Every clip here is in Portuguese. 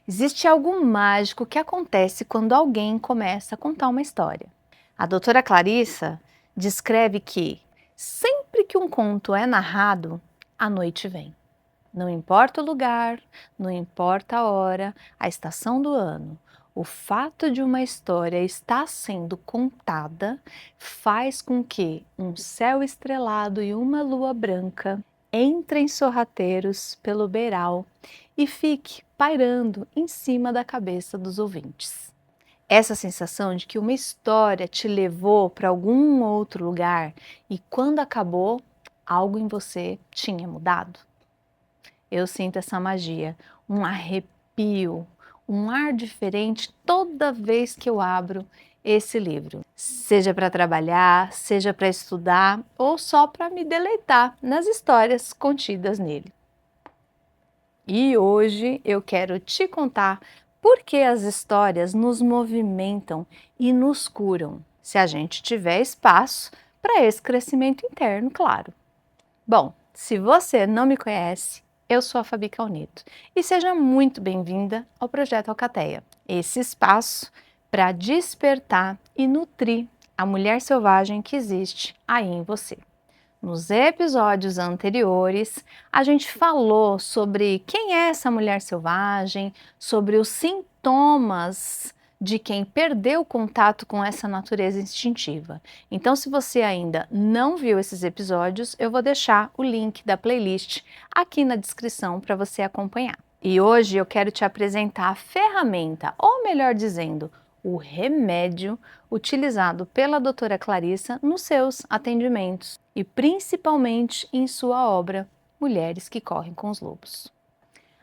Existe algo mágico que acontece quando alguém começa a contar uma história. A doutora Clarissa descreve que sempre que um conto é narrado, a noite vem. Não importa o lugar, não importa a hora, a estação do ano. O fato de uma história estar sendo contada faz com que um céu estrelado e uma lua branca entrem sorrateiros pelo beiral e fique pairando em cima da cabeça dos ouvintes. Essa sensação de que uma história te levou para algum outro lugar e quando acabou, algo em você tinha mudado. Eu sinto essa magia, um arrepio, um ar diferente toda vez que eu abro esse livro. Seja para trabalhar, seja para estudar ou só para me deleitar nas histórias contidas nele. E hoje eu quero te contar por que as histórias nos movimentam e nos curam, se a gente tiver espaço para esse crescimento interno, claro. Bom, se você não me conhece, eu sou a Fabi Cauneto e seja muito bem-vinda ao Projeto Alcateia, esse espaço para despertar e nutrir a mulher selvagem que existe aí em você. Nos episódios anteriores, a gente falou sobre quem é essa mulher selvagem, sobre os sintomas de quem perdeu o contato com essa natureza instintiva. Então, se você ainda não viu esses episódios, eu vou deixar o link da playlist aqui na descrição para você acompanhar. E hoje eu quero te apresentar a ferramenta, ou melhor dizendo, o remédio utilizado pela doutora Clarissa nos seus atendimentos e principalmente em sua obra Mulheres que Correm com os Lobos.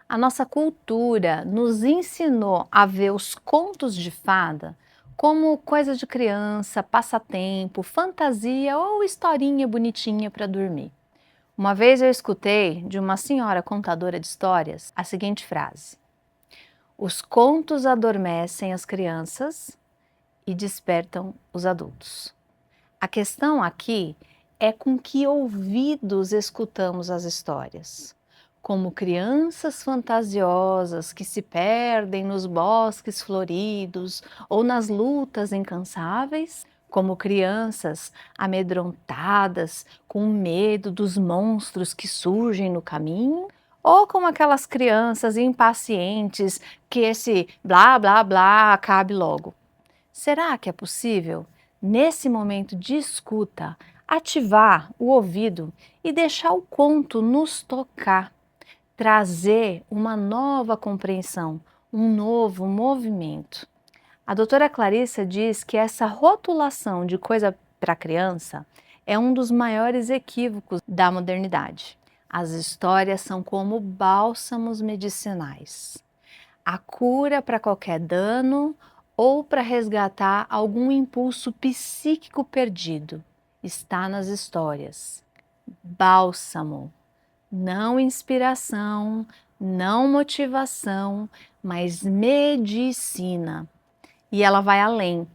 A nossa cultura nos ensinou a ver os contos de fada como coisa de criança, passatempo, fantasia ou historinha bonitinha para dormir. Uma vez eu escutei de uma senhora contadora de histórias a seguinte frase: os contos adormecem as crianças e despertam os adultos. A questão aqui é com que ouvidos escutamos as histórias. Como crianças fantasiosas que se perdem nos bosques floridos ou nas lutas incansáveis, como crianças amedrontadas com medo dos monstros que surgem no caminho, ou como aquelas crianças impacientes que esse blá blá blá acabe logo. Será que é possível, nesse momento de escuta, ativar o ouvido e deixar o conto nos tocar, trazer uma nova compreensão, um novo movimento? A doutora Clarissa diz que essa rotulação de coisa para criança é um dos maiores equívocos da modernidade. As histórias são como bálsamos medicinais. A cura para qualquer dano ou para resgatar algum impulso psíquico perdido está nas histórias. Bálsamo, não inspiração, não motivação, mas medicina. E ela vai além.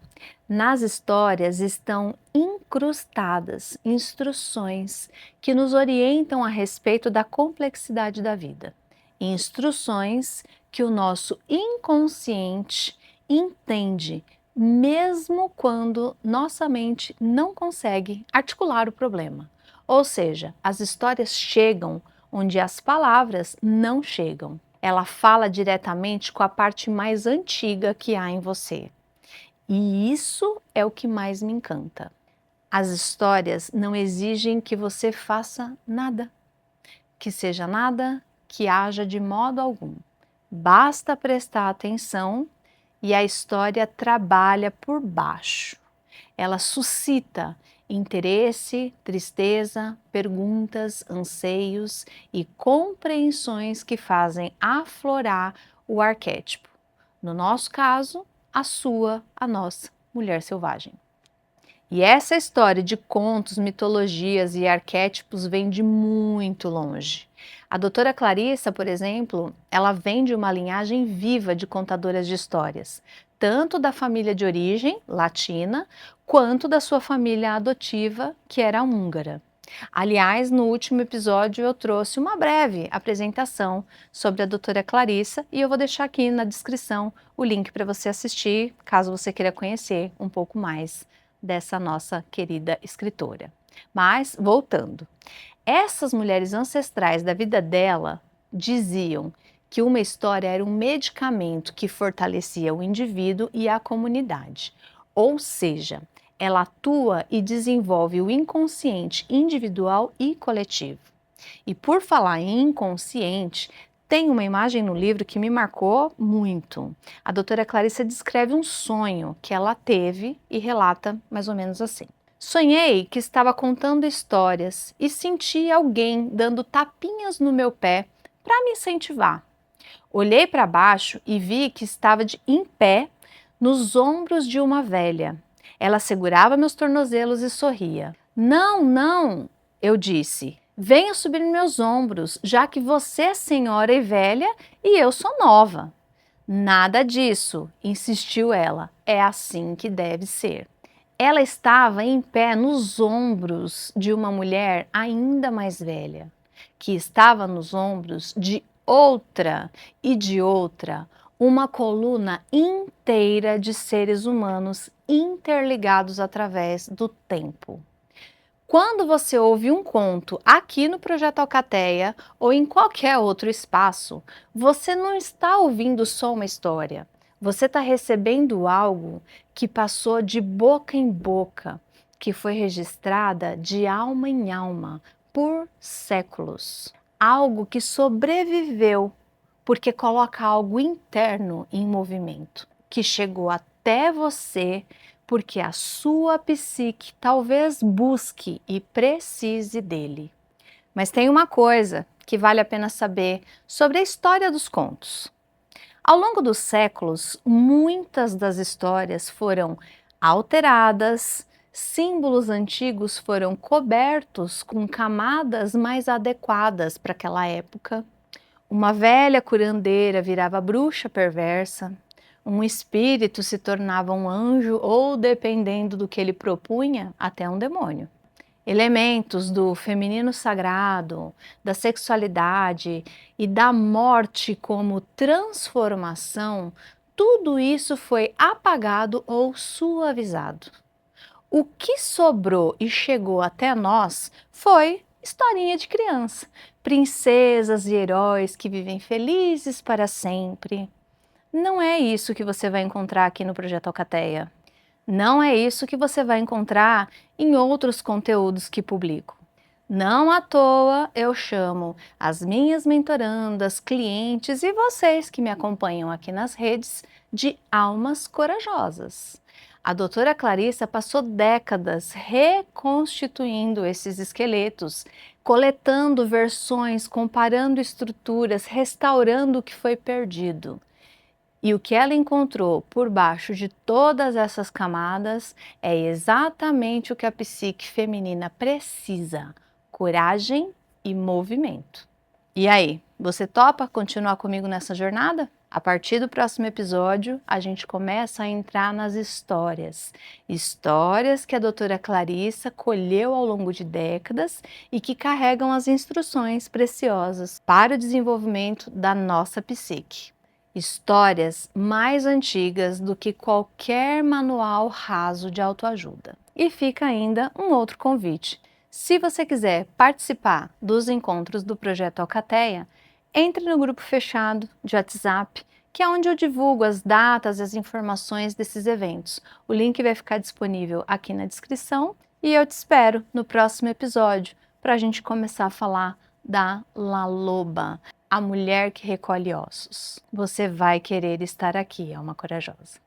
Nas histórias estão incrustadas instruções que nos orientam a respeito da complexidade da vida. Instruções que o nosso inconsciente entende, mesmo quando nossa mente não consegue articular o problema. Ou seja, as histórias chegam onde as palavras não chegam. Ela fala diretamente com a parte mais antiga que há em você. E isso é o que mais me encanta. As histórias não exigem que você faça nada, que seja nada, que haja de modo algum. Basta prestar atenção e a história trabalha por baixo. Ela suscita interesse, tristeza, perguntas, anseios e compreensões que fazem aflorar o arquétipo. No nosso caso, a nossa mulher selvagem. E essa história de contos, mitologias e arquétipos vem de muito longe. A doutora Clarissa, por exemplo, ela vem de uma linhagem viva de contadoras de histórias, tanto da família de origem, latina, quanto da sua família adotiva, que era húngara. Aliás, no último episódio eu trouxe uma breve apresentação sobre a doutora Clarissa e eu vou deixar aqui na descrição o link para você assistir, caso você queira conhecer um pouco mais dessa nossa querida escritora. Mas, voltando, essas mulheres ancestrais da vida dela diziam que uma história era um medicamento que fortalecia o indivíduo e a comunidade. Ou seja, ela atua e desenvolve o inconsciente individual e coletivo. E por falar em inconsciente, tem uma imagem no livro que me marcou muito. A doutora Clarissa descreve um sonho que ela teve e relata mais ou menos assim. Sonhei que estava contando histórias e senti alguém dando tapinhas no meu pé para me incentivar. Olhei para baixo e vi que estava em pé nos ombros de uma velha. Ela segurava meus tornozelos e sorria. Não, não, eu disse. Venha subir nos meus ombros, já que você é senhora e velha e eu sou nova. Nada disso, insistiu ela. É assim que deve ser. Ela estava em pé nos ombros de uma mulher ainda mais velha, que estava nos ombros de outra e de outra, uma coluna inteira de seres humanos interligados através do tempo. Quando você ouve um conto aqui no Projeto Alcateia ou em qualquer outro espaço, você não está ouvindo só uma história. Você está recebendo algo que passou de boca em boca, que foi registrada de alma em alma por séculos. Algo que sobreviveu porque coloca algo interno em movimento, que chegou até você porque a sua psique talvez busque e precise dele. Mas tem uma coisa que vale a pena saber sobre a história dos contos. Ao longo dos séculos, muitas das histórias foram alteradas, símbolos antigos foram cobertos com camadas mais adequadas para aquela época. Uma velha curandeira virava bruxa perversa, um espírito se tornava um anjo ou, dependendo do que ele propunha, até um demônio. Elementos do feminino sagrado, da sexualidade e da morte como transformação, tudo isso foi apagado ou suavizado. O que sobrou e chegou até nós foi historinha de criança, princesas e heróis que vivem felizes para sempre. Não é isso que você vai encontrar aqui no Projeto Alcateia. Não é isso que você vai encontrar em outros conteúdos que publico. Não à toa eu chamo as minhas mentorandas, clientes e vocês que me acompanham aqui nas redes de almas corajosas. A doutora Clarissa passou décadas reconstituindo esses esqueletos, coletando versões, comparando estruturas, restaurando o que foi perdido. E o que ela encontrou por baixo de todas essas camadas é exatamente o que a psique feminina precisa: coragem e movimento. E aí, você topa continuar comigo nessa jornada? A partir do próximo episódio, a gente começa a entrar nas histórias. Histórias que a doutora Clarissa colheu ao longo de décadas e que carregam as instruções preciosas para o desenvolvimento da nossa psique. Histórias mais antigas do que qualquer manual raso de autoajuda. E fica ainda um outro convite. Se você quiser participar dos encontros do Projeto Alcateia, entre no grupo fechado de WhatsApp, que é onde eu divulgo as datas e as informações desses eventos. O link vai ficar disponível aqui na descrição e eu te espero no próximo episódio para a gente começar a falar da La Loba, a mulher que recolhe ossos. Você vai querer estar aqui, alma corajosa.